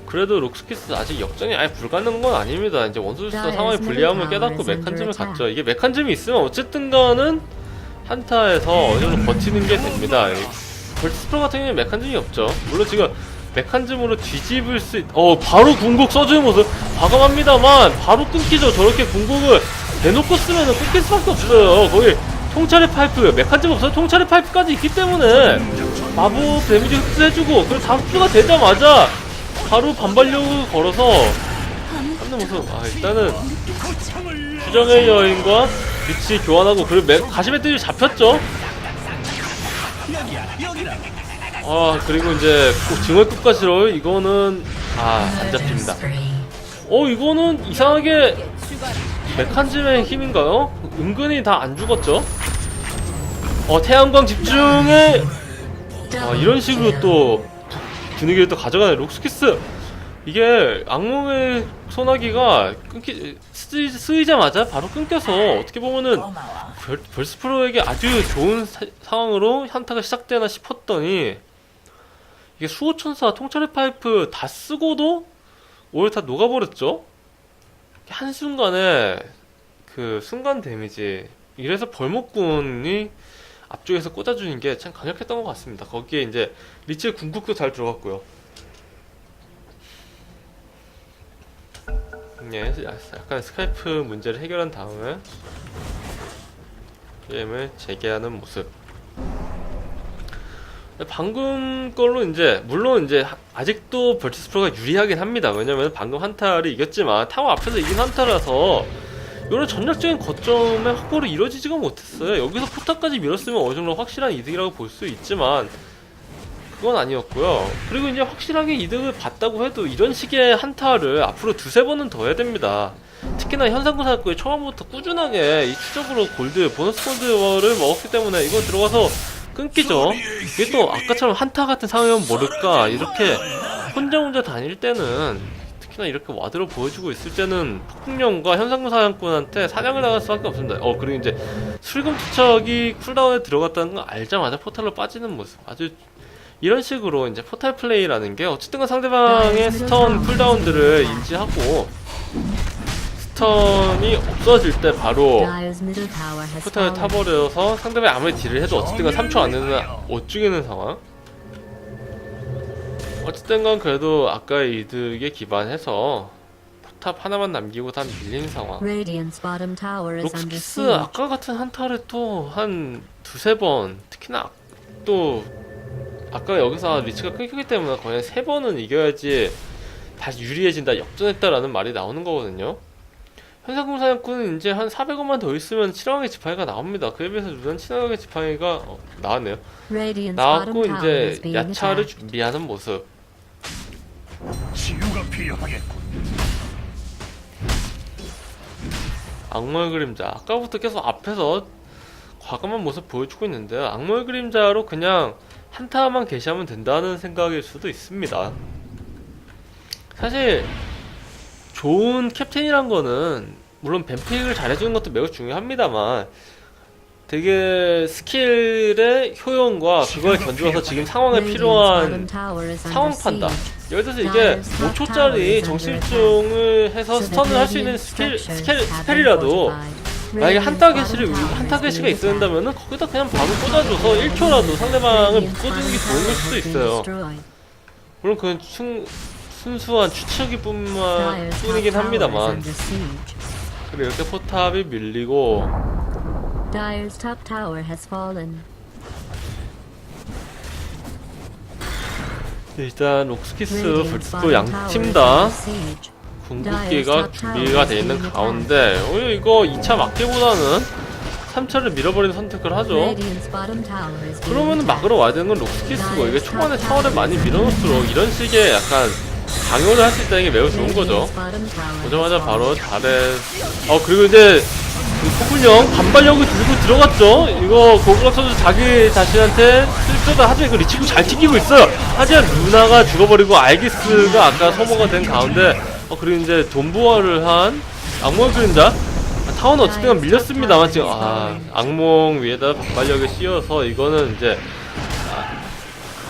[SPEAKER 1] 그래도 록스키스 아직 역전이 아예 불가능한 건 아닙니다. 이제 원소주사 상황이 불리함을 깨닫고 메칸즘을 갔죠. 이게 메칸즘이 있으면 어쨌든 간은 한타에서 어느 정도 버티는 게 됩니다. 벌티스 프로 같은 경우는 메칸즘이 없죠. 물론 지금 메칸즘으로 뒤집을 바로 궁극 써주는 모습 과감합니다만 바로 끊기죠. 저렇게 궁극을 대놓고 쓰면은 끊길 수밖에 없어요. 거기 통찰의 파이프, 메칸즘 없어요. 통찰의 파이프까지 있기 때문에 마법 데미지 흡수해주고, 그리고 다 흡수가 되자마자 바로 반발력을 걸어서 하는 모습. 일단은 수정의 여인과 리치 교환하고, 그리고 가시멧들이 잡혔죠. 그리고 이제 증오의 끝까지로 이거는 안 잡힙니다. 이거는 이상하게 메칸즘의 힘인가요? 은근히 다 안 죽었죠? 태양광 집중에 이런 식으로 또 분위기를 또 가져가는 록스키스. 이게 악몽의 소나기가 쓰이자마자 바로 끊겨서 어떻게 보면은 벌스 프로에게 아주 좋은 상황으로 한타가 시작되나 싶었더니, 이게 수호천사, 통찰의 파이프 다 쓰고도 오히려 다 녹아버렸죠? 한순간에 그 순간 데미지. 이래서 벌목꾼이 앞쪽에서 꽂아주는 게 참 강력했던 것 같습니다. 거기에 이제 리치의 궁극도 잘 들어갔고요. 네, 약간 스카이프 문제를 해결한 다음에 게임을 재개하는 모습. 방금 걸로 이제 물론 이제 아직도 벌처스 프로가 유리하긴 합니다. 왜냐면 방금 한타를 이겼지만 타워 앞에서 이긴 한타라서 이런 전략적인 거점의 확보를 이루어지지가 못했어요. 여기서 포탑까지 밀었으면 어느 정도 확실한 이득이라고 볼 수 있지만 그건 아니었고요. 그리고 이제 확실하게 이득을 봤다고 해도 이런 식의 한타를 앞으로 두세 번은 더 해야 됩니다. 특히나 현상금 사건이 초반부터 꾸준하게 이 추적으로 골드, 보너스 골드를 먹었기 때문에 이거 들어가서 끊기죠. 이게 또 아까처럼 한타 같은 상황이면 모를까 이렇게 혼자 다닐 때는 특히나 이렇게 와드로 보여주고 있을 때는 폭풍령과 현상금 사냥꾼한테 사냥을 나갈 수밖에 없습니다. 그리고 이제 술금 투척이 쿨다운에 들어갔다는 걸 알자마자 포탈로 빠지는 모습, 아주 이런 식으로 이제 포탈 플레이라는 게 어쨌든 상대방의 스턴 쿨다운들을 인지하고 스턴이 없어질 때 바로 포탈을 타버려서 상대방이 아무리 딜을 해도 어쨌든 3초 안에는 못 죽이는 상황. 어쨌든 간 그래도 아까의 이득에 기반해서 포탑 하나만 남기고 다 밀린 상황. 록스키스 아까 같은 한타를 또 한 두세 번, 특히나 또 아까 여기서 리치가 끊겼기 때문에 거의 3번은 이겨야지 다시 유리해진다, 역전했다라는 말이 나오는 거거든요. 현상금 사냥꾼은 이제 한 400원만 더 있으면 7왕의 지팡이가 나옵니다. 그에 비해서 누난 7왕의 지팡이가 나왔네요. 나왔고 이제 야차를 준비하는 모습.
[SPEAKER 4] 치유가 필요하겠군.
[SPEAKER 1] 악몽의 그림자 아까부터 계속 앞에서 과감한 모습 보여주고 있는데요. 악몽의 그림자로 그냥 한타만 게시하면 된다는 생각일 수도 있습니다. 사실 좋은 캡틴이란 거는 물론 뱀픽을 잘해주는 것도 매우 중요합니다만 되게 스킬의 효용과 그걸 견주어서 지금 상황에 필요한 상황 판단, 예를 들어서 이게 5초짜리 정신집중을 해서 스턴을 할 수 있는 스펠이라도 만약에 한타 게시가 있어야 한다면은 거기다 그냥 바로 꽂아줘서 1초라도 상대방을 묶어주는 게 좋은 걸 수도 있어요. 물론 그건 순수한 추측이 뿐이긴 합니다만. 그리고 이렇게 포탑이 밀리고 일단 록스키스, 벌츠프 양팀 다 궁극기가 준비가 돼 있는 가운데 이거 2차 막기보다는 3차를 밀어버리는 선택을 하죠. 그러면 막으러 와야 되는 건 록스키스고, 이게 초반에 타워를 많이 밀어놓을수록 이런 식의 약간 강요를 할 수 있다는 게 매우 좋은 거죠. 오자마자 바로 잘해. 그리고 이제 폭군형 반발력을 들고 들어갔죠. 이거 고글럽 선수 자기 자신한테 쓸거다. 하지만 이거 리치고 잘 튕기고 있어요. 하지만 루나가 죽어버리고 알기스가 아까 소모가 된 가운데 그리고 이제 돈부화를 한 악몽의 그림자. 타워는 어쨌든 밀렸습니다만 지금 악몽 위에다 반발력을 씌워서 이거는 이제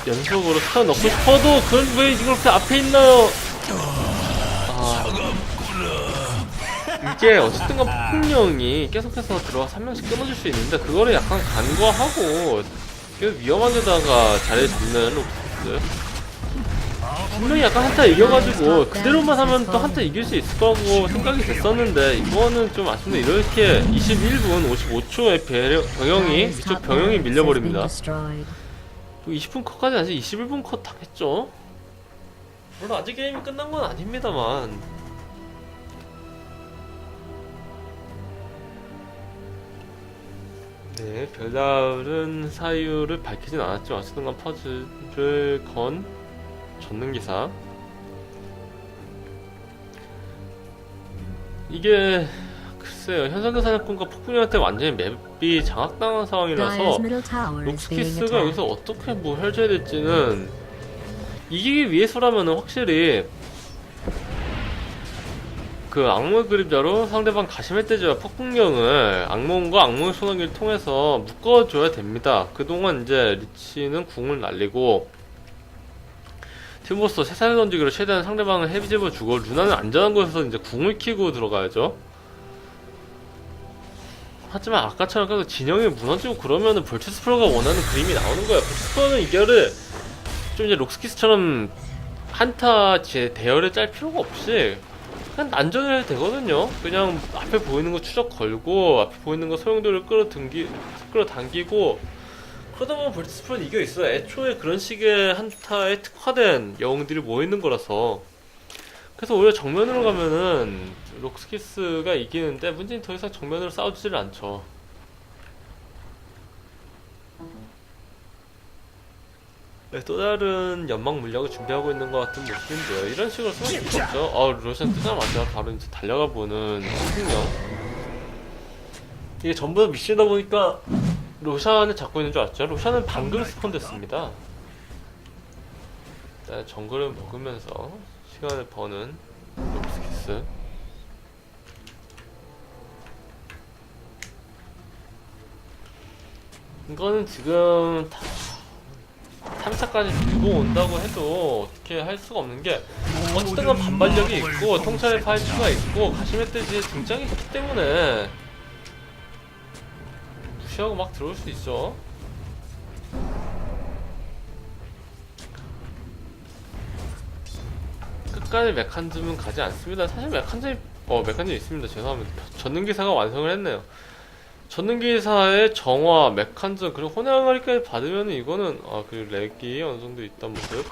[SPEAKER 1] 연속으로 스턴 넣고 싶어도 그걸 왜 이렇게 앞에 있나요? 이게 어쨌든간 폭풍령이 계속해서 들어가서 한 명씩 끊어줄 수 있는데 그거를 약간 간과하고 위험한 데다가 자리 잡는 록스키스. 분명히 약간 한타 이겨가지고 그대로만 하면 또 한타 이길 수 있을 거라고 생각이 됐었는데 이거는 좀 아쉽네. 이렇게 21분 55초에 위쪽 병영이 밀려버립니다. 20분 컷까지 아직 21분 컷 당했죠. 물론 아직 게임이 끝난 건 아닙니다만 네, 별다른 사유를 밝히진 않았지만 어쨌든 퍼즐을 건 전능기사. 이게 글쎄요, 현상금 사냥꾼과 폭풍령한테 완전히 맵이 장악당한 상황이라서 록스키스가 여기서 어떻게 해줘야 될지는 이기기 위해서라면은 확실히 그 악몽의 그림자로 상대방 가시멧 돼지와 폭풍령을 악몽과 악몽의 소나기를 통해서 묶어줘야 됩니다. 그동안 이제 리치는 궁을 날리고 팀버스터 세상에 던지기로 최대한 상대방을 헤비집어주고 루나는 안전한 곳에서 이제 궁을 키고 들어가야죠. 하지만 아까처럼 계속 진영이 무너지고 그러면은 벌처스 프로가 원하는 그림이 나오는 거야. 벌처스 프로는 이거를 좀 이제 록스키스처럼 한타 대열에 짤 필요가 없이 그냥 난전을 해도 되거든요. 그냥 앞에 보이는 거 추적 걸고 앞에 보이는 거 소용돌이를 끌어당기고 그러다 보면 볼티스 프로는 이겨있어. 애초에 그런 식의 한타에 특화된 영웅들이 모여있는 거라서. 그래서 오히려 정면으로 가면은 록스키스가 이기는데 문제는 더 이상 정면으로 싸우지를 않죠. 네, 또 다른 연막 물량을 준비하고 있는 것 같은 모습인데요. 이런 식으로 쓰면 필요 없죠. 로션 뜨자마자 바로 이제 달려가 보는 폭풍령. 이게 전부 다 미션이다 보니까 로션을 잡고 있는 줄 알았죠. 로션은 방금 스폰 됐습니다. 일단 정글을 먹으면서 시간을 버는 록스키스. 이거는 지금 3차까지 들고 온다고 해도 어떻게 할 수가 없는 게 어쨌든 간 반발력이 있고 통찰의 파이트가 있고 가시멧돼지의 등장이 있기 때문에 무시하고 막 들어올 수 있죠. 끝까지 메칸즘은 가지 않습니다. 사실 메칸즘이 있습니다. 죄송합니다. 전능기사가 완성을 했네요. 전능기사의 정화, 메칸즘, 그리고 혼의 항아리까지 받으면 이거는 그리고 렉이 어느정도 있단 모습.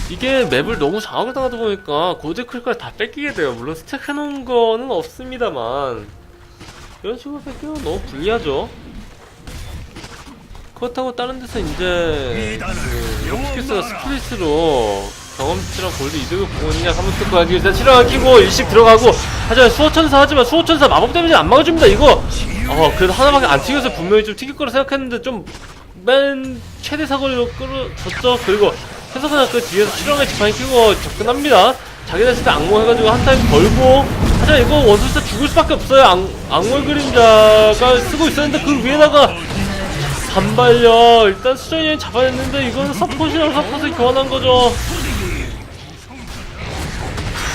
[SPEAKER 1] 이게 맵을 너무 장악을 당하다 보니까 고데크까지 다 뺏기게 돼요. 물론 스택 해놓은 거는 없습니다만 이런 식으로 뺏기면 너무 불리하죠. 그렇다고 다른 데서 이제 록스키스가 스플릿으로 경험치랑 골드 이득을 보고 있느냐 한번 듣고 하기 위해서 실험을 키고 일식 들어가고 하지만 수호천사 마법 데미지 안 막아줍니다. 이거 그래도 하나밖에 안 튀겨서 분명히 좀 튀길 거라 생각했는데 좀 맨 최대 사거리로 끌어졌죠. 그리고 해석은 그 뒤에서 실험의 지팡이 키고 접근합니다. 자기 자신을 악몽 해가지고 한 타임 걸고 하지만 이거 원소스타 죽을 수밖에 없어요. 악몽 그림자가 쓰고 있었는데 그 위에다가 반발력 일단 수정이 잡아냈는데 이거는 서폿이랑 서폿을 교환한 거죠.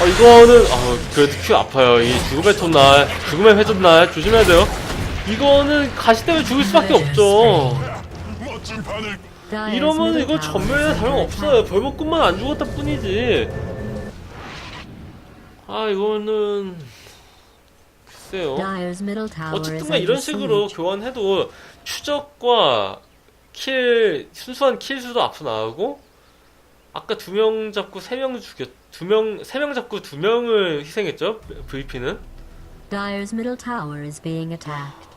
[SPEAKER 1] 이거는 그래도 큐 아파요. 이 죽음의 톱날, 죽음의 회전날 조심해야 돼요. 이거는 가시 때문에 죽을 수밖에 없죠. 이러면 이거 전멸이나 다름없어요. 벌목꾼만 안 죽었다 뿐이지. 이거는 글쎄요. 어쨌든 이런 식으로 교환해도 추적과 킬, 순수한 킬수도 앞서 나가고 아까 2명 잡고 3명 죽였 3명 잡고 2명을 희생했죠. VP는
[SPEAKER 3] Dire's middle tower is being attacked.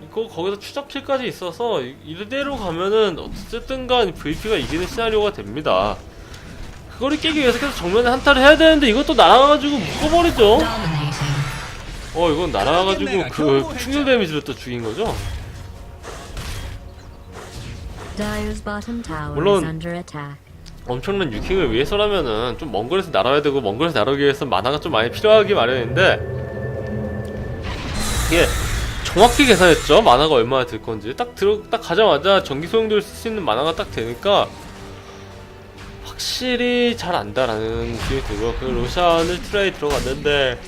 [SPEAKER 1] 이거 거기서 추적 킬까지 있어서 이대로 가면은 어쨌든 간 VP가 이기는 시나리오가 됩니다. 그거를 깨기 위해서 계속 정면에 한타를 해야 되는데 이것도 날아가가지고 묶어버리죠. 이건 날아가가지고 그 충격 데미지로 또 죽인 거죠.
[SPEAKER 3] Dire's bottom tower
[SPEAKER 1] 물론
[SPEAKER 3] is under attack.
[SPEAKER 1] 엄청난 유킹을 위해서라면은 좀 먼 거리에서 날아야 되고 먼 거리에서 날아오기 위해서 만화가 좀 많이 필요하기 마련인데 이게 정확히 계산했죠. 만화가 얼마나 들 건지 딱 가자마자 전기 소용돌이 쓸 수 있는 만화가 딱 되니까 확실히 잘 안다라는 느낌이 들고요. 그 로션을 트라이 들어갔는데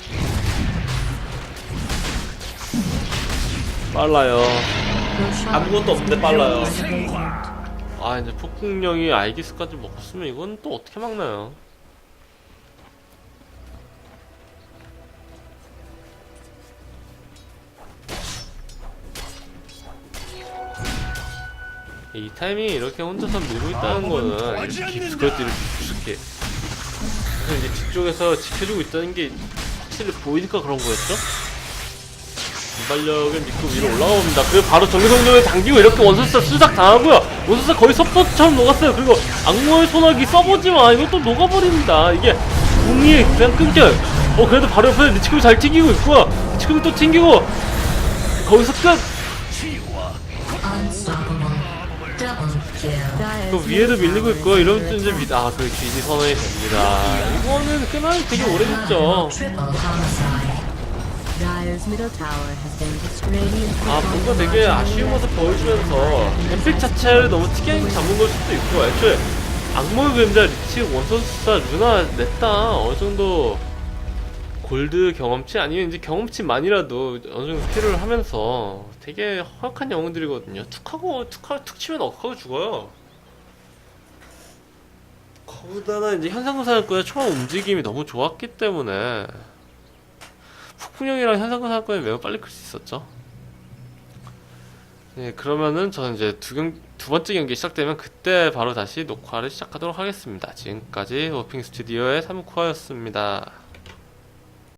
[SPEAKER 1] 빨라요. 아무것도 없는데 빨라요. 이제 폭풍령이 알기스까지 먹었으면 이건 또 어떻게 막나요? 이 타이밍에 이렇게 혼자서 밀고 있다는 거는 이렇게 깊숙하게 이렇게 깊숙해. 그래서 이제 뒤쪽에서 지켜주고 있다는 게 확실히 보이니까 그런 거였죠? 반발력을 믿고 위로 올라옵니다. 그리고 바로 정기성령을 당기고 이렇게 원소스타 수작 당하고요. 원소스타 거의 서포트처럼 녹았어요. 그리고 악몽의 소나기 써보지만 이것도 녹아버립니다. 이게 공이 그냥 끊겨요. 그래도 바로 옆에 리치크비 잘 튕기고 있고요. 리치크비 또 튕기고 거기서 끝! 그 위에도 밀리고 있고 이러면 또 이제 그 GG 선언이 됩니다. 이거는 끝나기 되게 오래됐죠. 뭔가 되게 아쉬운 모습 보여주면서 엠픽 자체를 너무 특이하게 잡은 걸 수도 있고 애초에 악몽의 그림자, 리치, 원소스타, 루나 냈다 어느정도 골드 경험치 아니면 이제 경험치만이라도 어느정도 필요를 하면서 되게 허약한 영웅들이거든요. 툭 치면 억하고 죽어요. 거기다가 이제 현상사건의 총 움직임이 너무 좋았기 때문에 폭풍령이랑 현상사건이 매우 빨리 클 수 있었죠. 네, 그러면은 저는 이제 두 번째 경기 시작되면 그때 바로 다시 녹화를 시작하도록 하겠습니다. 지금까지 워핑 스튜디오의 3쿠아였습니다.